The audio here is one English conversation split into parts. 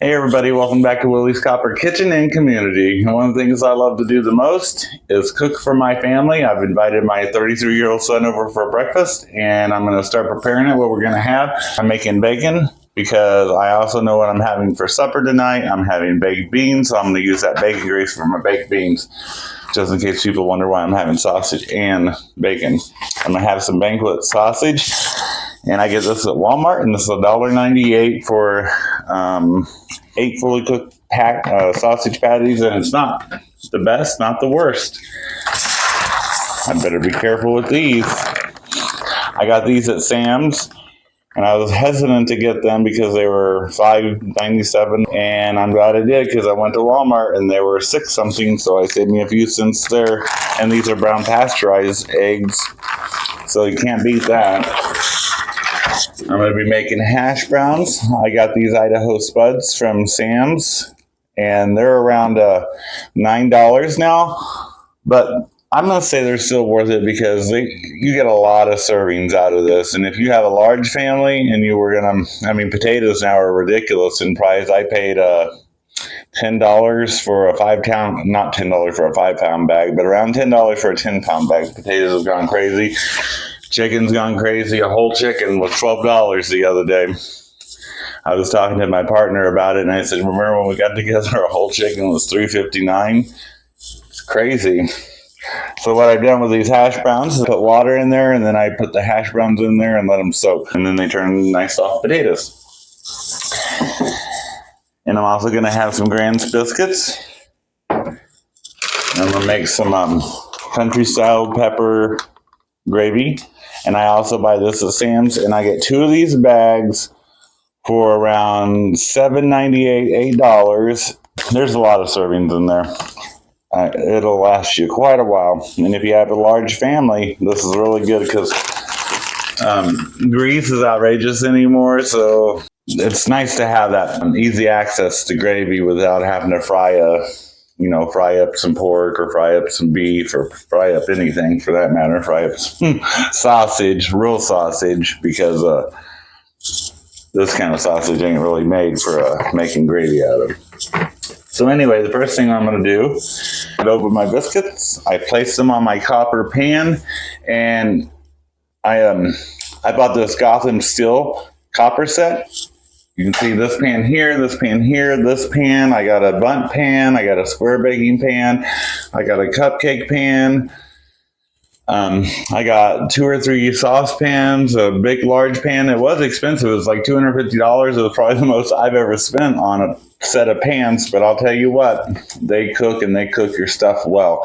Hey everybody, welcome back to Willie's Copper Kitchen and Community. One of the things I love to do the most is cook for my family. I've invited my 33-year-old son over for breakfast and I'm going to start preparing it, what we're going to have. I'm making bacon because I also know what I'm having for supper tonight. I'm having baked beans, so I'm going to use that bacon grease for my baked beans, just in case people wonder why I'm having sausage and bacon. I'm going to have some banquet sausage. And I get this at Walmart, and this is $1.98 for 8 fully cooked sausage patties, and it's not the best, not the worst. I better be careful with these. I got these at Sam's, and I was hesitant to get them because they were $5.97, and I'm glad I did because I went to Walmart and they were $6 something, so I saved me a few cents there. And these are brown pasteurized eggs, so you can't beat that. I'm going to be making hash browns. I got these Idaho spuds from Sam's, and they're around $9 now, but I'm going to say they're still worth it because you get a lot of servings out of this. And if you have a large family and you were going to, potatoes now are ridiculous in price. I paid $10 for a 5-pound, not $10 for a 5-pound bag, but around $10 for a 10-pound bag. Potatoes have gone crazy. Chicken's gone crazy. A whole chicken was $12 the other day. I was talking to my partner about it, and I said, remember when we got together, a whole chicken was $3.59? It's crazy. So what I've done with these hash browns is put water in there, and then I put the hash browns in there and let them soak. And then they turn nice soft potatoes. And I'm also going to have some Grand's biscuits. And I'm going to make some country-style pepper gravy. And I also buy this at Sam's, and I get 2 of these bags for around $7.98, $8. There's a lot of servings in there. It'll last you quite a while. And if you have a large family, this is really good because grease is outrageous anymore. So it's nice to have that easy access to gravy without having to fry up some pork or fry up some beef or fry up anything for that matter. Fry up some sausage, real sausage, because this kind of sausage ain't really made for making gravy out of. So anyway, the first thing I'm going to do is over my biscuits. I place them on my copper pan, and I bought this Gotham Steel copper set. You can see this pan here, this pan here, this pan. I got a bundt pan. I got a square baking pan. I got a cupcake pan. I got 2 or 3 saucepans, a big, large pan. It was expensive. It was like $250. It was probably the most I've ever spent on a set of pans. But I'll tell you what, they cook, and they cook your stuff well.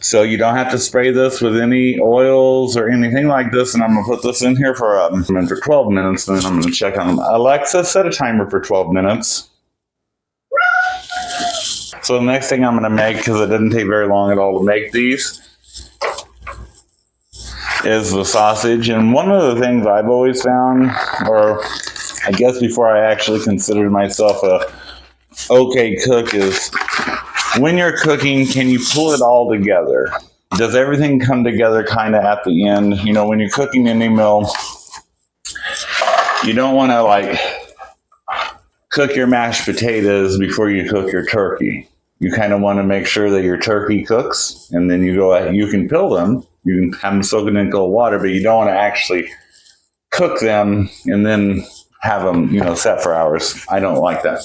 So you don't have to spray this with any oils or anything like this. And I'm going to put this in here for 12 minutes. And then I'm going to check on Alexa, set a timer for 12 minutes. So the next thing I'm going to make, because it didn't take very long at all to make these, is the sausage. And one of the things I've always found, or I guess before I actually considered myself a okay cook, is when you're cooking, can you pull it all together? Does everything come together kind of at the end? You know, when you're cooking any meal, you don't want to cook your mashed potatoes before you cook your turkey. You kind of want to make sure that your turkey cooks, and then you can peel them. You can have them soaking in cold water, but you don't want to actually cook them and then have them, set for hours. I don't like that.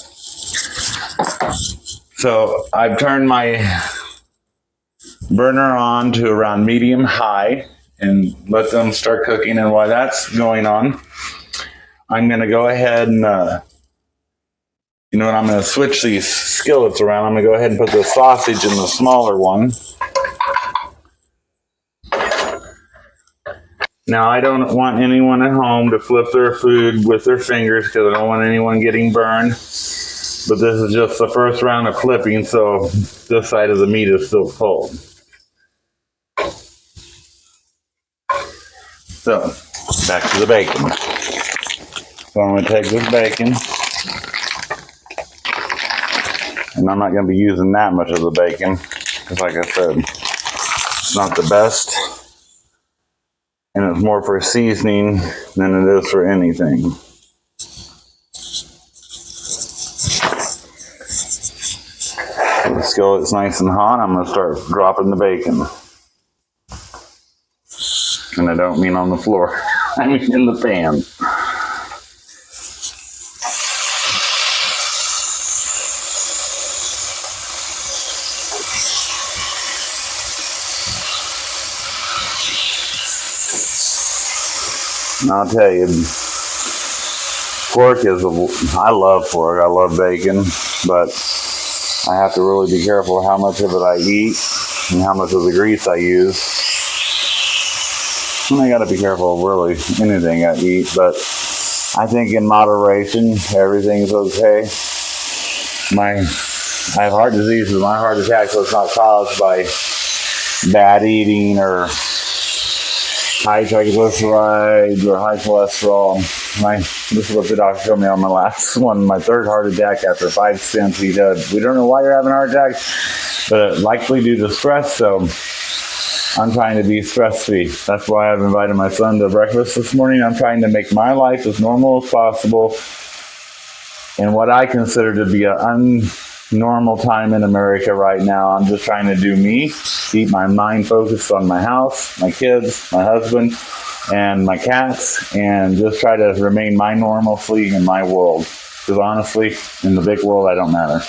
So I've turned my burner on to around medium high and let them start cooking. And while that's going on, I'm going to go ahead and, I'm going to switch these skillets around. I'm going to go ahead and put the sausage in the smaller one. Now, I don't want anyone at home to flip their food with their fingers because I don't want anyone getting burned. But this is just the first round of flipping, so this side of the meat is still cold. So, back to the bacon. So I'm going to take this bacon, and I'm not going to be using that much of the bacon because, like I said, it's not the best. And it's more for seasoning than it is for anything. The skillet's nice and hot. I'm going to start dropping the bacon. And I don't mean on the floor. I mean in the pan. And I'll tell you, pork is I love pork. I love bacon, but I have to really be careful how much of it I eat and how much of the grease I use. And I got to be careful of really anything I eat, but I think in moderation, everything's okay. I have heart disease, but my heart attack was not caused by bad eating or high triglycerides or high cholesterol. This is what the doctor told me on my last one, my third heart attack after 5 stents. He said, we don't know why you're having a heart attack, but likely due to stress, so I'm trying to be stress-free. That's why I've invited my son to breakfast this morning. I'm trying to make my life as normal as possible in what I consider to be an unnormal time in America right now. I'm just trying to do me, keep my mind focused on my house, my kids, my husband, and my cats, and just try to remain my normalcy in my world. Because honestly, in the big world, I don't matter.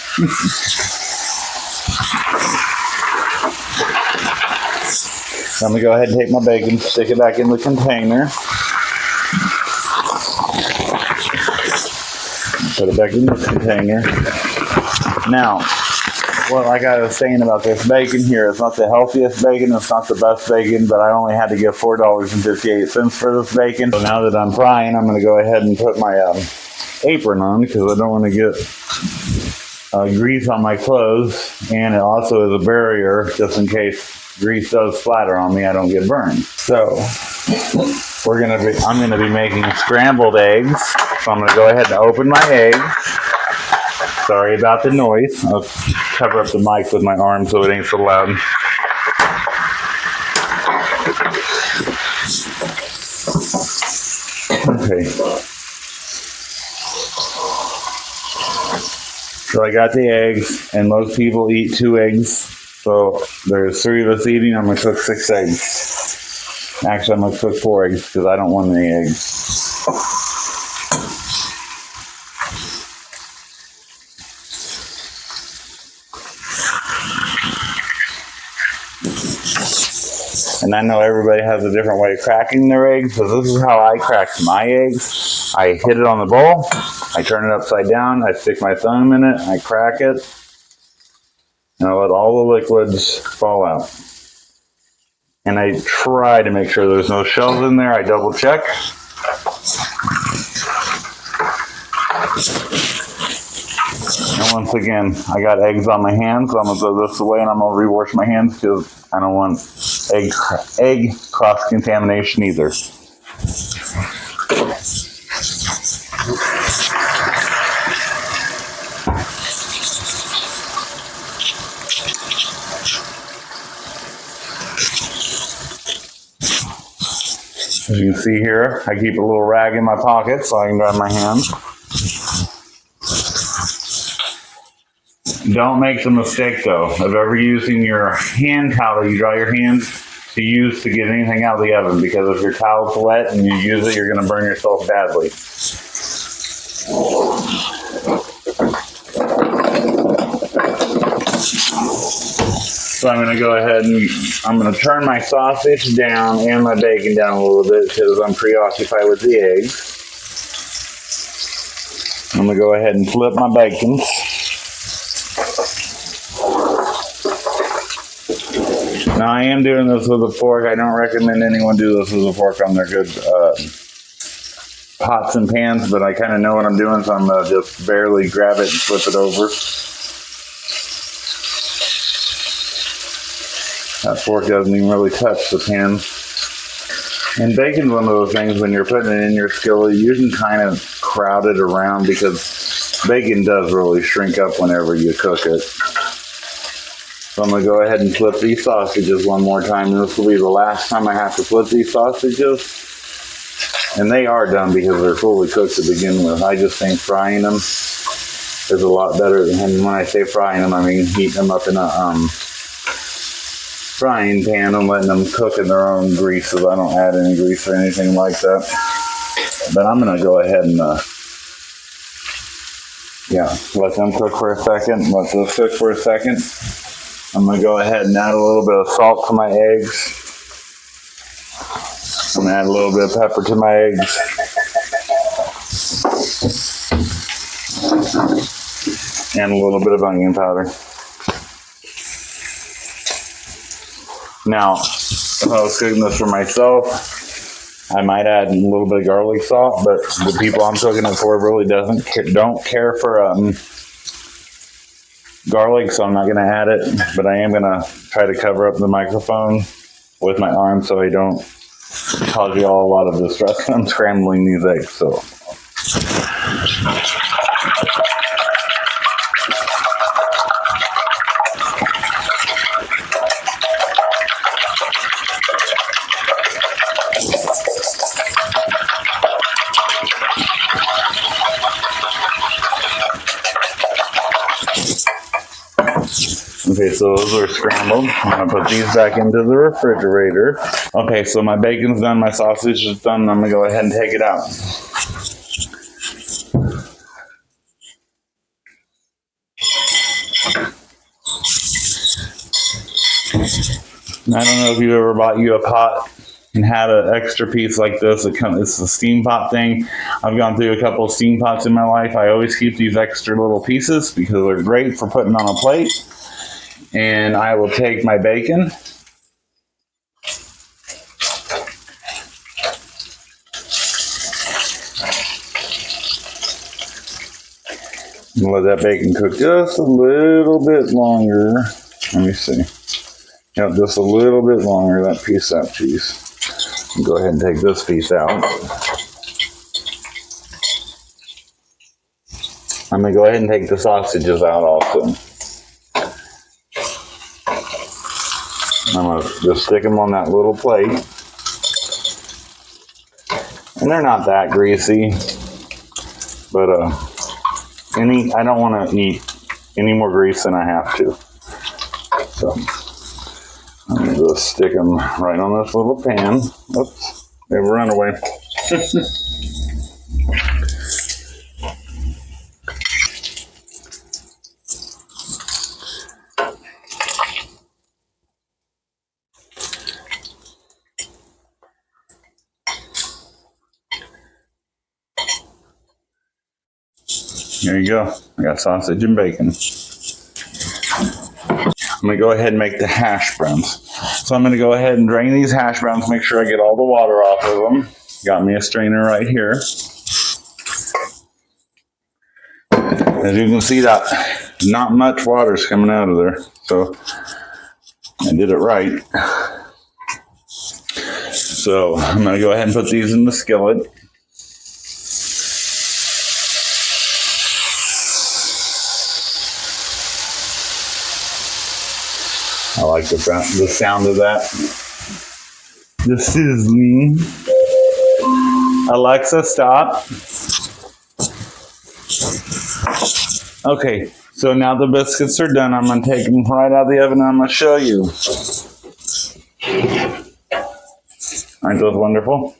I'm going to go ahead and take my bacon, stick it back in the container. Put it back in the container. Now, like I was saying about this bacon here, it's not the healthiest bacon, it's not the best bacon, but I only had to give $4.58 for this bacon. So now that I'm frying, I'm going to go ahead and put my apron on because I don't want to get grease on my clothes, and it also is a barrier just in case grease does splatter on me, I don't get burned. So I'm going to be making scrambled eggs. So I'm going to go ahead and open my egg. Sorry about the noise. I'll cover up the mic with my arm so it ain't so loud. Okay. So I got the eggs, and most people eat 2 eggs. So there's 3 of us eating. I'm going to cook 6 eggs. Actually, I'm going to cook 4 eggs because I don't want any eggs. And I know everybody has a different way of cracking their eggs, so this is how I crack my eggs. I hit it on the bowl, I turn it upside down, I stick my thumb in it, I crack it, and I let all the liquids fall out. And I try to make sure there's no shells in there. I double check. And once again, I got eggs on my hands, so I'm going to throw this away and I'm going to rewash my hands because I don't want egg cross-contamination either. As you can see here, I keep a little rag in my pocket so I can dry my hands. Don't make the mistake, though, of ever using your hand towel you dry your hands to use to get anything out of the oven, because if your towel's wet and you use it, you're going to burn yourself badly. So I'm going to go ahead and I'm going to turn my sausage down and my bacon down a little bit because I'm preoccupied with the eggs. I'm going to go ahead and flip my bacon. Now I am doing this with a fork. I don't recommend anyone do this with a fork on their good pots and pans, but I kind of know what I'm doing, so I'm going to just barely grab it and flip it over. That fork doesn't even really touch the pan. And bacon's one of those things, when you're putting it in your skillet, you can kind of crowd it around because bacon does really shrink up whenever you cook it. So I'm going to go ahead and flip these sausages one more time, and this will be the last time I have to flip these sausages. And they are done because they're fully cooked to begin with. I just ain't frying them. is a lot better than, and when I say frying them, I mean heating them up in a frying pan and letting them cook in their own greases. I don't add any grease or anything like that. But I'm gonna go ahead and let them cook for a second. Let those cook for a second. I'm gonna go ahead and add a little bit of salt to my eggs. I'm gonna add a little bit of pepper to my eggs. And a little bit of onion powder. Now, if I was cooking this for myself, I might add a little bit of garlic salt, but the people I'm cooking it for really don't care for garlic, so I'm not going to add it. But I am going to try to cover up the microphone with my arm so I don't cause you all a lot of distress when I'm scrambling these eggs. So. Okay, so those are scrambled. I'm gonna put these back into the refrigerator. Okay, so my bacon's done, my sausage is done. I'm gonna go ahead and take it out. I don't know if you ever bought you a pot and had an extra piece like this. It's a steam pot thing. I've gone through a couple of steam pots in my life. I always keep these extra little pieces because they're great for putting on a plate. And I will take my bacon. And let that bacon cook just a little bit longer. Let me see. Yep, just a little bit longer, that piece. Go ahead and take this piece out. I'm going to go ahead and take the sausages out also. I'm going to just stick them on that little plate. And they're not that greasy. But I don't want to eat any more grease than I have to. So I'm going to just stick them right on this little pan. Oops, they have a runaway. There you go. I got sausage and bacon. I'm going to go ahead and make the hash browns. So I'm going to go ahead and drain these hash browns, make sure I get all the water off of them. Got me a strainer right here. As you can see, that not much water is coming out of there. So I did it right. So I'm going to go ahead and put these in the skillet. I like the sound of that. The sizzling. Alexa, stop. Okay, so now the biscuits are done. I'm going to take them right out of the oven and I'm going to show you. Aren't those wonderful?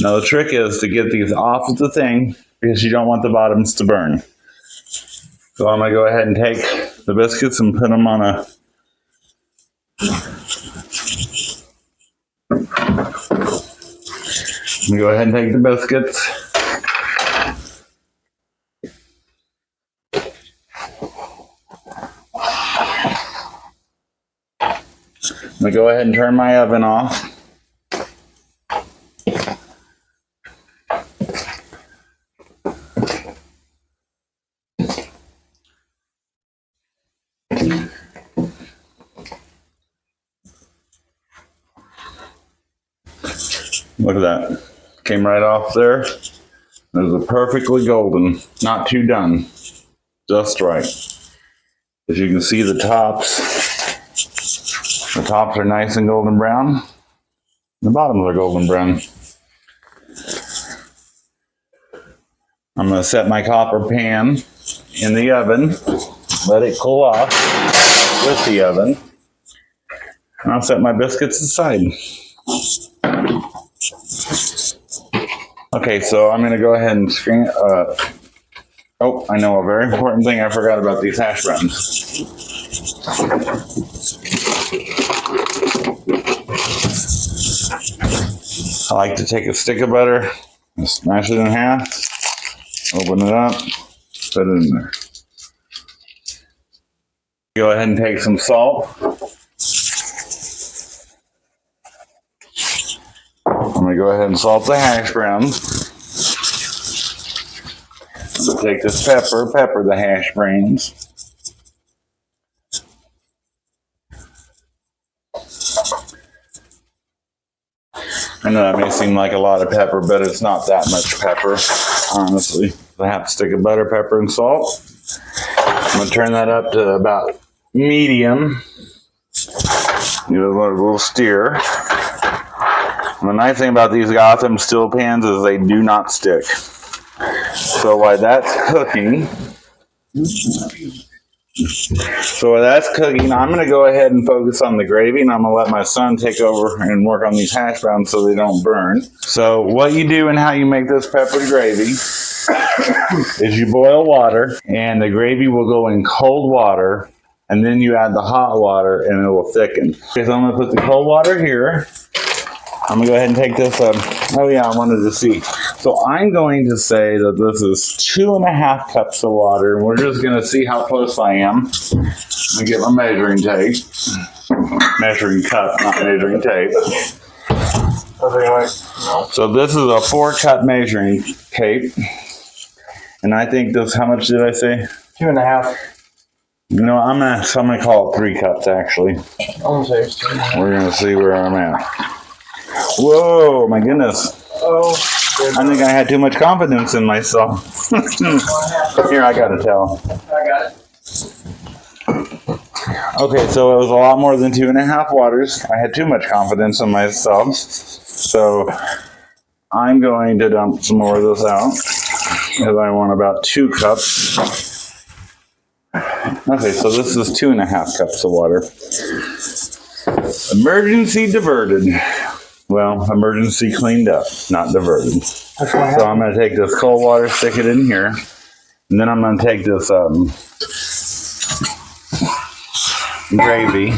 Now the trick is to get these off of the thing because you don't want the bottoms to burn. So I'm going to go ahead and take the biscuits and put them on a go ahead and take the biscuits. I'm going to go ahead and turn my oven off. Look at that. Came right off there. Those are perfectly golden. Not too done. Just right. As you can see, the tops are nice and golden brown. The bottoms are golden brown. I'm going to set my copper pan in the oven. Let it cool off with the oven. And I'll set my biscuits aside. Okay, so I'm going to go ahead and screen. Oh, I know a very important thing I forgot about these hash browns. I like to take a stick of butter, smash it in half, open it up, put it in there. Go ahead and take some salt. I'm going to go ahead and salt the hash browns. I'm going to take this pepper the hash browns. I know that may seem like a lot of pepper, but it's not that much pepper, honestly. I have to stick of butter, pepper, and salt. I'm going to turn that up to about medium. Give it a little stir. And the nice thing about these Gotham steel pans is they do not stick. So while that's cooking, I'm going to go ahead and focus on the gravy, and I'm going to let my son take over and work on these hash browns so they don't burn. So what you do and how you make this peppered gravy is you boil water, and the gravy will go in cold water, and then you add the hot water, and it will thicken. Okay, so I'm going to put the cold water here. I'm going to go ahead and take this oh yeah, I wanted to see. So I'm going to say that this is 2.5 cups of water, and we're just going to see how close I am. Let me get my measuring tape. Measuring cup, not measuring tape. So this is a 4-cup measuring tape. And I think this, how much did I say? 2.5. No, I'm gonna call it 3 cups actually. We're gonna see where I'm at. Whoa, my goodness. Oh, I think I had too much confidence in myself. Here, I gotta tell. I got it. Okay, so it was a lot more than 2.5 waters. I had too much confidence in myself. So I'm going to dump some more of this out, because I want about 2 cups. Okay, so this is 2.5 cups of water. Emergency diverted. Well, emergency cleaned up, not diverted. So I'm going to take this cold water, stick it in here, and then I'm going to take this gravy.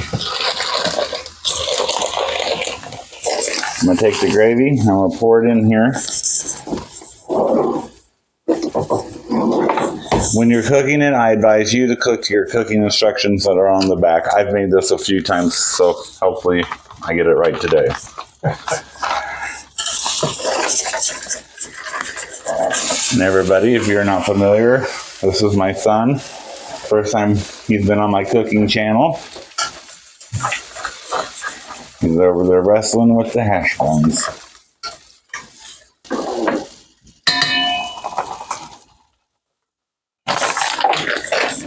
I'm going to take the gravy, and I'm going to pour it in here. When you're cooking it, I advise you to cook your cooking instructions that are on the back. I've made this a few times, so hopefully I get it right today. And everybody, if you're not familiar, this is my son. First time he's been on my cooking channel. He's over there wrestling with the Hashbrowms.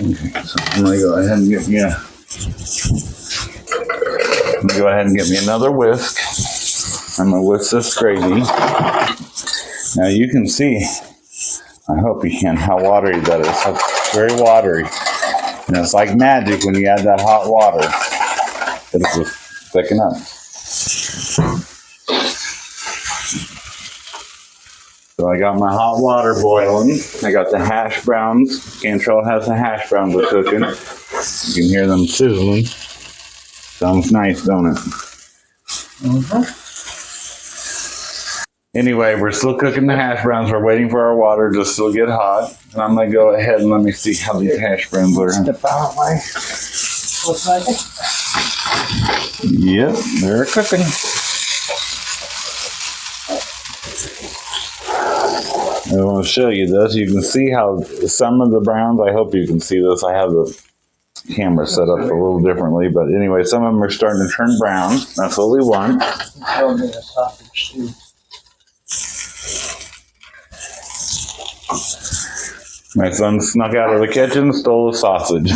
Okay, so I'm gonna go ahead and get me another whisk. I'm gonna whisk this gravy. Now you can see, I hope you can, how watery that is. It's very watery. And it's like magic when you add that hot water. It'll just thicken up. So I got my hot water boiling. I got the hash browns. Cantrell has the hash browns are cooking. You can hear them sizzling. Sounds nice, don't it? Mm-hmm. Anyway, we're still cooking the hash browns. We're waiting for our water to still get hot. And I'm going to go ahead and let me see how these hash browns are. Step out way. Looks like it. Yep, they're cooking. I want to show you this. You can see how some of the browns, I hope you can see this. I have the camera set up a little differently. But anyway, some of them are starting to turn brown. That's what we want. Tell me a sausage too. My son snuck out of the kitchen, stole the sausage.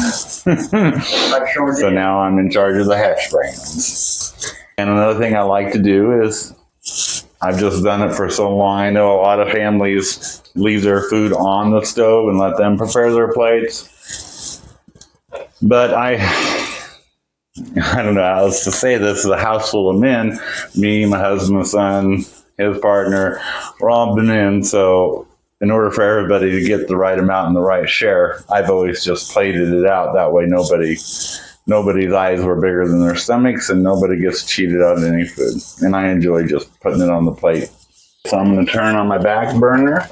So now I'm in charge of the hash browns. And another thing I like to do is I've just done it for so long. I know a lot of families leave their food on the stove and let them prepare their plates. But I don't know how else to say this. Is a house full of men. Me, my husband, my son, his partner, we're all been in. So in order for everybody to get the right amount and the right share, I've always just plated it out. That way nobody's eyes were bigger than their stomachs and nobody gets cheated out of any food. And I enjoy just putting it on the plate. So I'm going to turn on my back burner.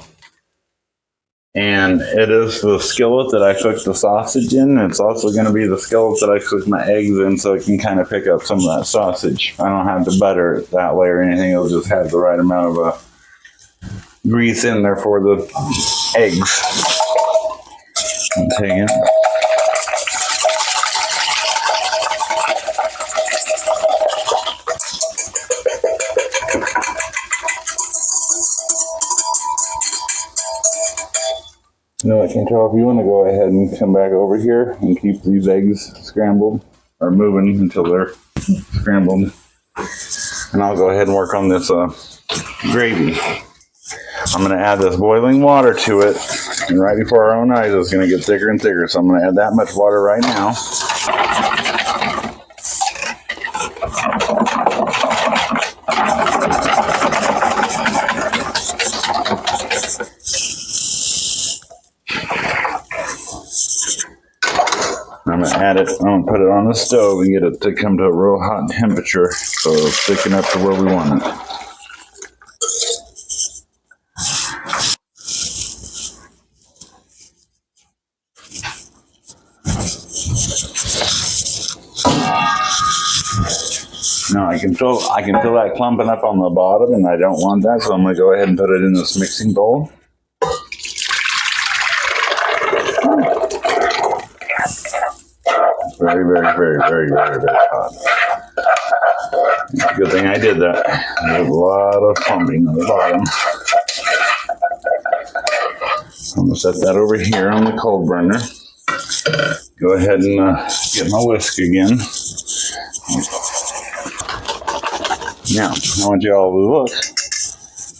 And it is the skillet that I cook the sausage in. It's also going to be the skillet that I cook my eggs in, so it can kind of pick up some of that sausage. I don't have to butter it that way or anything. It'll just have the right amount of grease in there for the eggs. I'm taking it. Now I can tell if you want to go ahead and come back over here and keep these eggs scrambled or moving until they're scrambled. And I'll go ahead and work on this gravy. I'm going to add this boiling water to it. And right before our own eyes, it's going to get thicker and thicker. So I'm going to add that much water right now. I'm going to add it, I'm going to put it on the stove and get it to come to a real hot temperature so it's thicking up to where we want it. Now I can feel that clumping up on the bottom and I don't want that, so I'm going to go ahead and put it in this mixing bowl. Very, very, very, very, very, very hot. Good thing I did that. There's a lot of pumping on the bottom. I'm going to set that over here on the cold burner. Go ahead and get my whisk again. Now, I want you all to look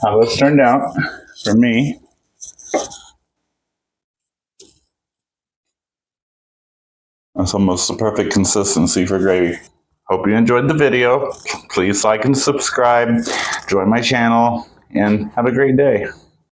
how this turned out for me. That's almost the perfect consistency for gravy. Hope you enjoyed the video. Please like and subscribe, join my channel, and have a great day.